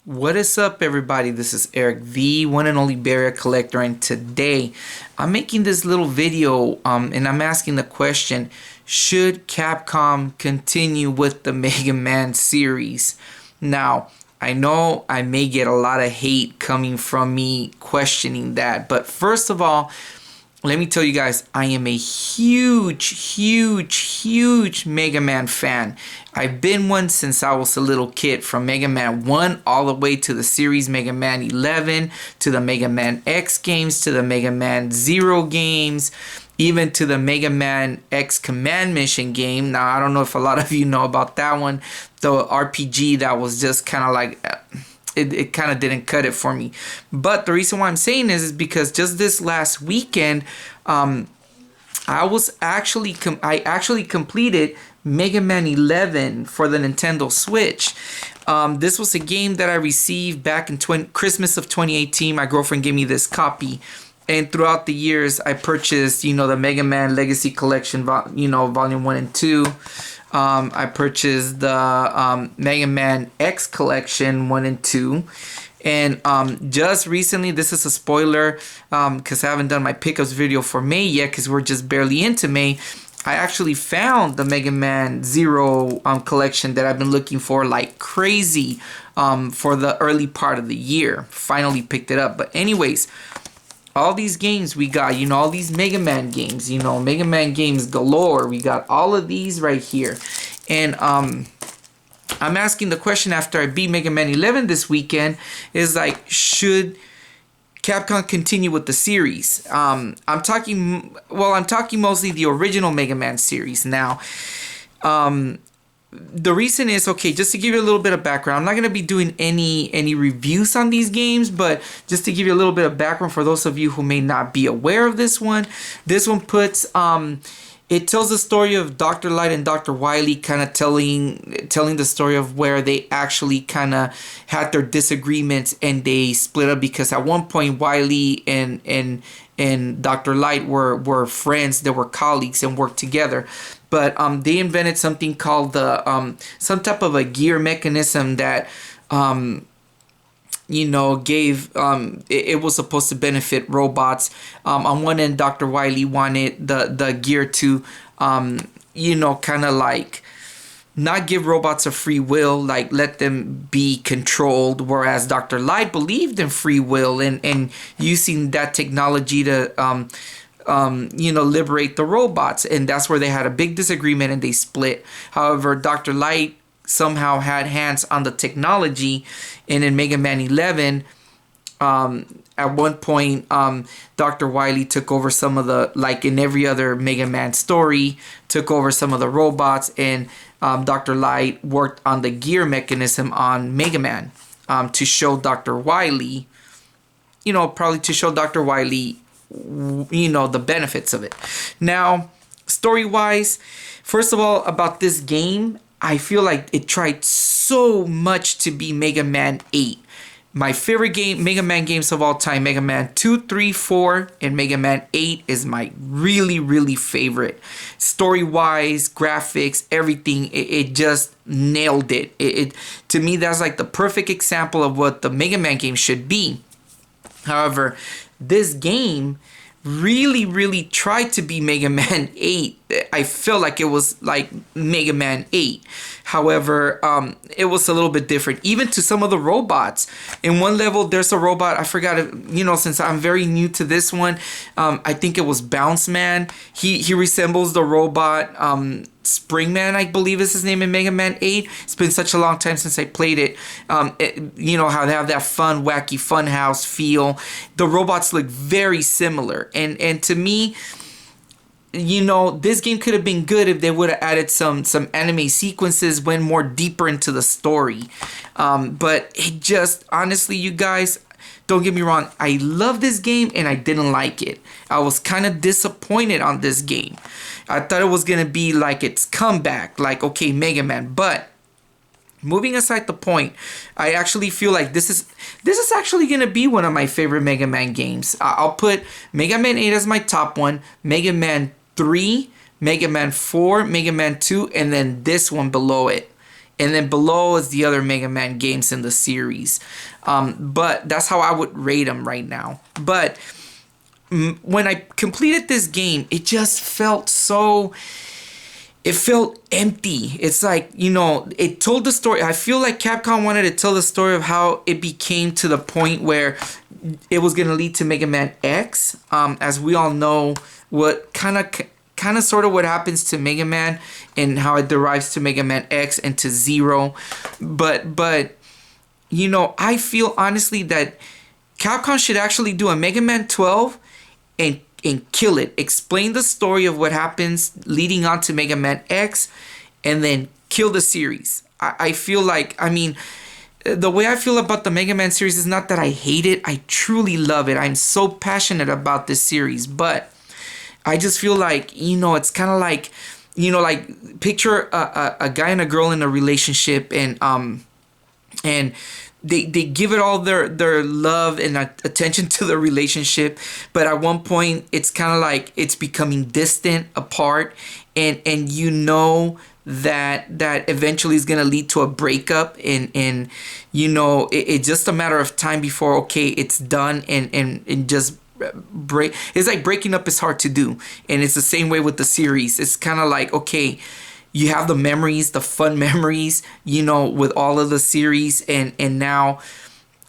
What is up, everybody? This is Eric, the one and only barrier collector, and today I'm making this little video and I'm asking the question, should Capcom continue with the Mega Man series? Now, I know I may get a lot of hate coming from me questioning that, but first of all, let me tell you guys, I am a huge Mega Man fan. I've been one since I was a little kid, from Mega Man 1 all the way to the series Mega Man 11, to the Mega Man X games, to the Mega Man Zero games, even to the Mega Man X Command Mission game. Now, I don't know if a lot of you know about that one, the RPG that was just kind of like... It kind of didn't cut it for me. But the reason why I'm saying this is because just this last weekend, I actually completed Mega Man 11 for the Nintendo Switch. This was a game that I received back in Christmas of 2018. My girlfriend gave me this copy. And throughout the years, I purchased, the Mega Man Legacy Collection, Volume 1 and 2. I purchased the Mega Man X Collection 1 and 2. And just recently, this is a spoiler because I haven't done my pickups video for May yet because we're just barely into May. I actually found the Mega Man Zero collection that I've been looking for like crazy for the early part of the year. Finally picked it up. But anyways, all these games we got, all these Mega Man games, Mega Man games galore. We got all of these right here. And I'm asking the question after I beat Mega Man 11 this weekend is like, should Capcom continue with the series? I'm talking mostly the original Mega Man series. Now, the reason is, okay, just to give you a little bit of background, I'm not going to be doing any reviews on these games, but just to give you a little bit of background for those of you who may not be aware of this one puts, it tells the story of Dr. Light and Dr. Wily kind of telling the story of where they actually kind of had their disagreements and they split up, because at one point Wily and Dr. Light were friends, they were colleagues and worked together. But they invented something called the some type of a gear mechanism that gave it was supposed to benefit robots. On one end, Dr. Wily wanted the gear to kind of like not give robots a free will, like let them be controlled, whereas Dr. Light believed in free will and using that technology to liberate the robots. And that's where they had a big disagreement and they split. However, Dr. Light somehow had hands on the technology, and in Mega Man 11, at one point, Dr. Wily took over some of the, like in every other Mega Man story, took over some of the robots, and Dr. Light worked on the gear mechanism on Mega Man to show Dr. Wily, probably to show Dr. Wily, the benefits of it. Now, story-wise, first of all, about this game, I feel like it tried so much to be Mega Man 8. My favorite Mega Man games of all time, Mega Man 2, 3, 4, and Mega Man 8 is my really favorite. Story-wise, graphics, everything, it just nailed it. It. To me, that's like the perfect example of what the Mega Man game should be. However, this game really tried to be Mega Man 8. I feel like it was like Mega Man 8. However, it was a little bit different. Even to some of the robots. In one level, there's a robot, I forgot it, since I'm very new to this one, I think it was Bounce Man. He resembles the robot, Spring Man, I believe is his name in Mega Man 8. It's been such a long time since I played it. How they have that fun, wacky funhouse feel. The robots look very similar. And to me, this game could have been good if they would have added some anime sequences, went more deeper into the story. But it just, honestly, you guys, don't get me wrong, I love this game and I didn't like it. I was kind of disappointed on this game. I thought it was going to be like its comeback, like, okay, Mega Man. But moving aside the point, I actually feel like this is actually going to be one of my favorite Mega Man games. I'll put Mega Man 8 as my top one, Mega Man 3, Mega Man 4, Mega Man 2, and then this one below it. and then below is the other Mega Man games in the series. But that's how I would rate them right now. But when I completed this game, it just felt so. It felt empty. It's like, it told the story. I feel like Capcom wanted to tell the story of how it became to the point where it was going to lead to Mega Man X. As we all know, what kind of sort of what happens to Mega Man and how it derives to Mega Man X and to Zero. But I feel honestly that Capcom should actually do a Mega Man 12 and kill it. Explain the story of what happens leading on to Mega Man X, and then kill the series. I feel like, the way I feel about the Mega Man series is not that I hate it. I truly love it. I'm so passionate about this series, but I just feel like, it's kind of like, picture a guy and a girl in a relationship, and they give it all their love and attention to the relationship, but at one point it's kind of like it's becoming distant, apart, and that eventually is going to lead to a breakup, and it's just a matter of time before, okay, it's done, and just break. It's like breaking up is hard to do, and it's the same way with the series. It's kind of like, okay, you have the memories, the fun memories, with all of the series, and now,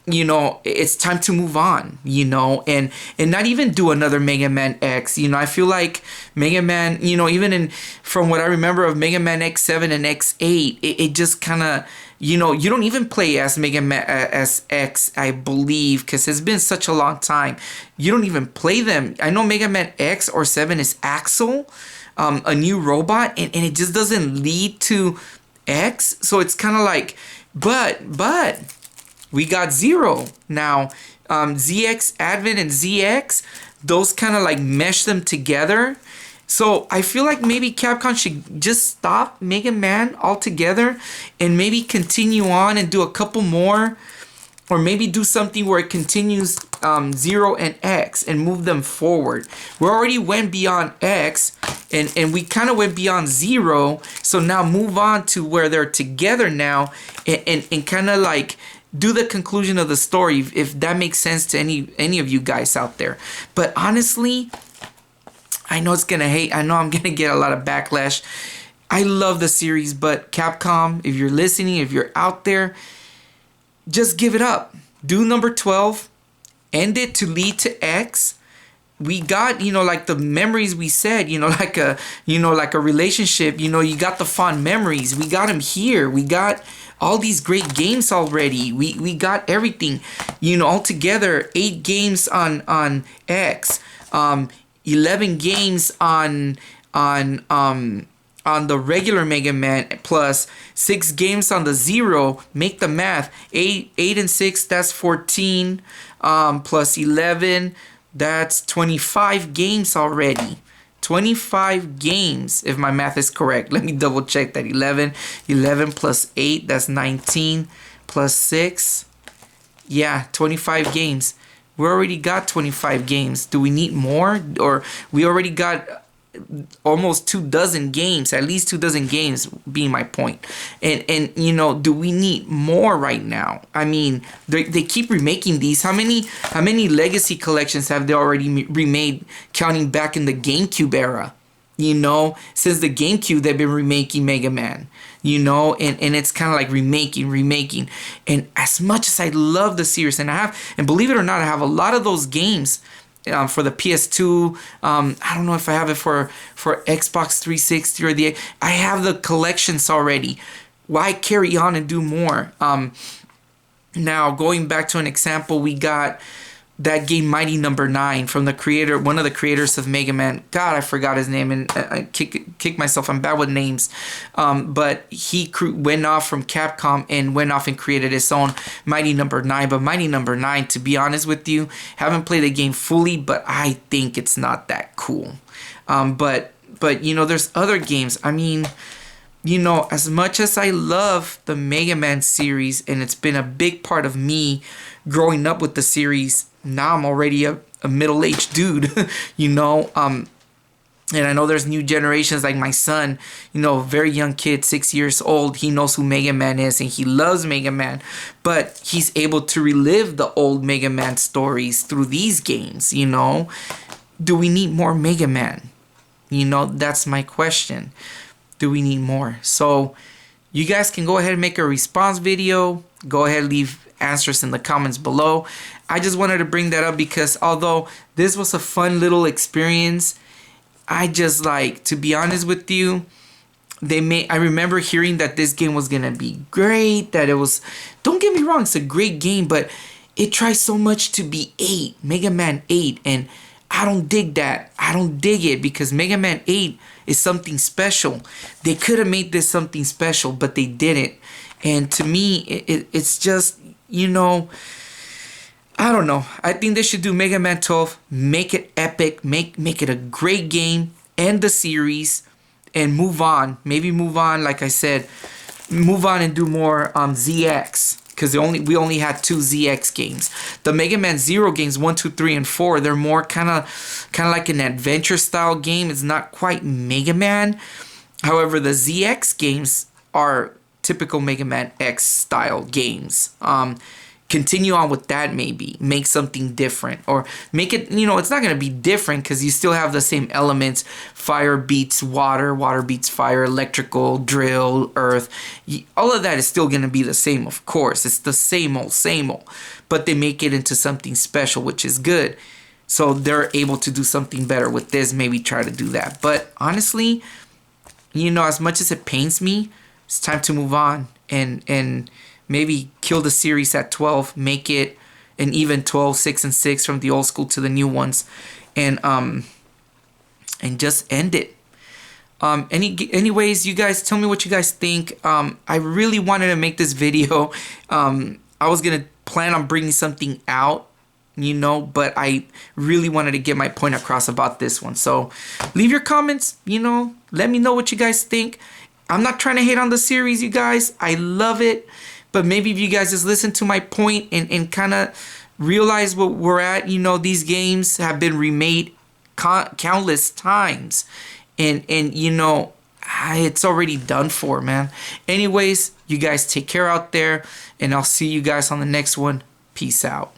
it's time to move on, and not even do another Mega Man X. I feel like Mega Man, even from what I remember of Mega Man X7 and X8, it just kind of, you don't even play as Mega Man as X, I believe, because it's been such a long time. You don't even play them. I know Mega Man X or 7 is Axel, a new robot, and it just doesn't lead to X. So it's kind of like, but we got Zero now. ZX Advent and ZX, those kind of like mesh them together. So I feel like maybe Capcom should just stop Mega Man altogether and maybe continue on and do a couple more, or maybe do something where it continues Zero and X and move them forward. We already went beyond X, and we kind of went beyond Zero, so now move on to where they're together now, and kind of like do the conclusion of the story, if that makes sense to any of you guys out there. But honestly, I know it's gonna hate. I know I'm gonna get a lot of backlash. I love the series, but Capcom, if you're listening, if you're out there, just give it up. Do number 12. End it to lead to X. We got, like the memories we said, like a relationship, you got the fond memories. We got them here. We got all these great games already. We got everything, all together. 8 games on X, 11 games on the regular Mega Man, plus 6 games on the Zero. Make the math. 8 and 6, that's 14. Plus 11, that's 25 games already. 25 games, if my math is correct. Let me double check that. 11 plus 8, that's 19. Plus 6, yeah, 25 games. We already got 25 games. Do we need more? Or we already got almost 24 games, at least 24 games, being my point. And do we need more right now? I mean, they keep remaking these. How many legacy collections have they already remade, counting back in the GameCube era? Since the GameCube, they've been remaking Mega Man. And it's kind of like remaking. And as much as I love the series, and believe it or not, I have a lot of those games for the PS2. I don't know if I have it for Xbox 360 or I have the collections already. Why carry on and do more? Now, going back to an example, we got that game Mighty Number 9 from one of the creators of Mega Man. God, I forgot his name, and I kick myself. I'm bad with names. But he went off from Capcom and went off and created his own Mighty Number 9. But Mighty Number 9, to be honest with you, haven't played the game fully, but I think it's not that cool. But there's other games. I mean, as much as I love the Mega Man series, and it's been a big part of me growing up with the series, now I'm already a middle-aged dude, And I know there's new generations like my son, very young kid, 6 years old. He knows who Mega Man is and he loves Mega Man. But he's able to relive the old Mega Man stories through these games, Do we need more Mega Man? That's my question. Do we need more? So you guys can go ahead and make a response video. Go ahead and leave answers in the comments below. I just wanted to bring that up because although this was a fun little experience, I just to be honest with you, I remember hearing that this game was gonna be great, that it was, don't get me wrong, it's a great game, but it tries so much to be Mega Man 8, and I don't dig that. I don't dig it because Mega Man 8 is something special. They could have made this something special, but they didn't. And to me, it's just, I don't know. I think they should do Mega Man 12, make it epic, make it a great game, end the series, and move on. Maybe move on, like I said, move on and do more ZX. Because we only had 2 ZX games. The Mega Man Zero games, 1, 2, 3, and 4, they're more kind of like an adventure style game. It's not quite Mega Man. However, the ZX games are typical Mega Man X style games. Continue on with that, maybe make something different, or make it, it's not going to be different because you still have the same elements. Fire beats water, water beats fire, electrical, drill, earth, all of that is still going to be the same. Of course, it's the same old, but they make it into something special, which is good. So they're able to do something better with this. Maybe try to do that. But honestly, as much as it pains me, it's time to move on and maybe kill the series at 12, make it an even 12, 6 and 6 from the old school to the new ones, and just end it. Anyways, you guys tell me what you guys think. I really wanted to make this video. I was gonna plan on bringing something out, but I really wanted to get my point across about this one. So leave your comments, let me know what you guys think. I'm not trying to hate on the series, you guys. I love it. But maybe if you guys just listen to my point and kind of realize what we're at, these games have been remade countless times. And it's already done for, man. Anyways, you guys take care out there. And I'll see you guys on the next one. Peace out.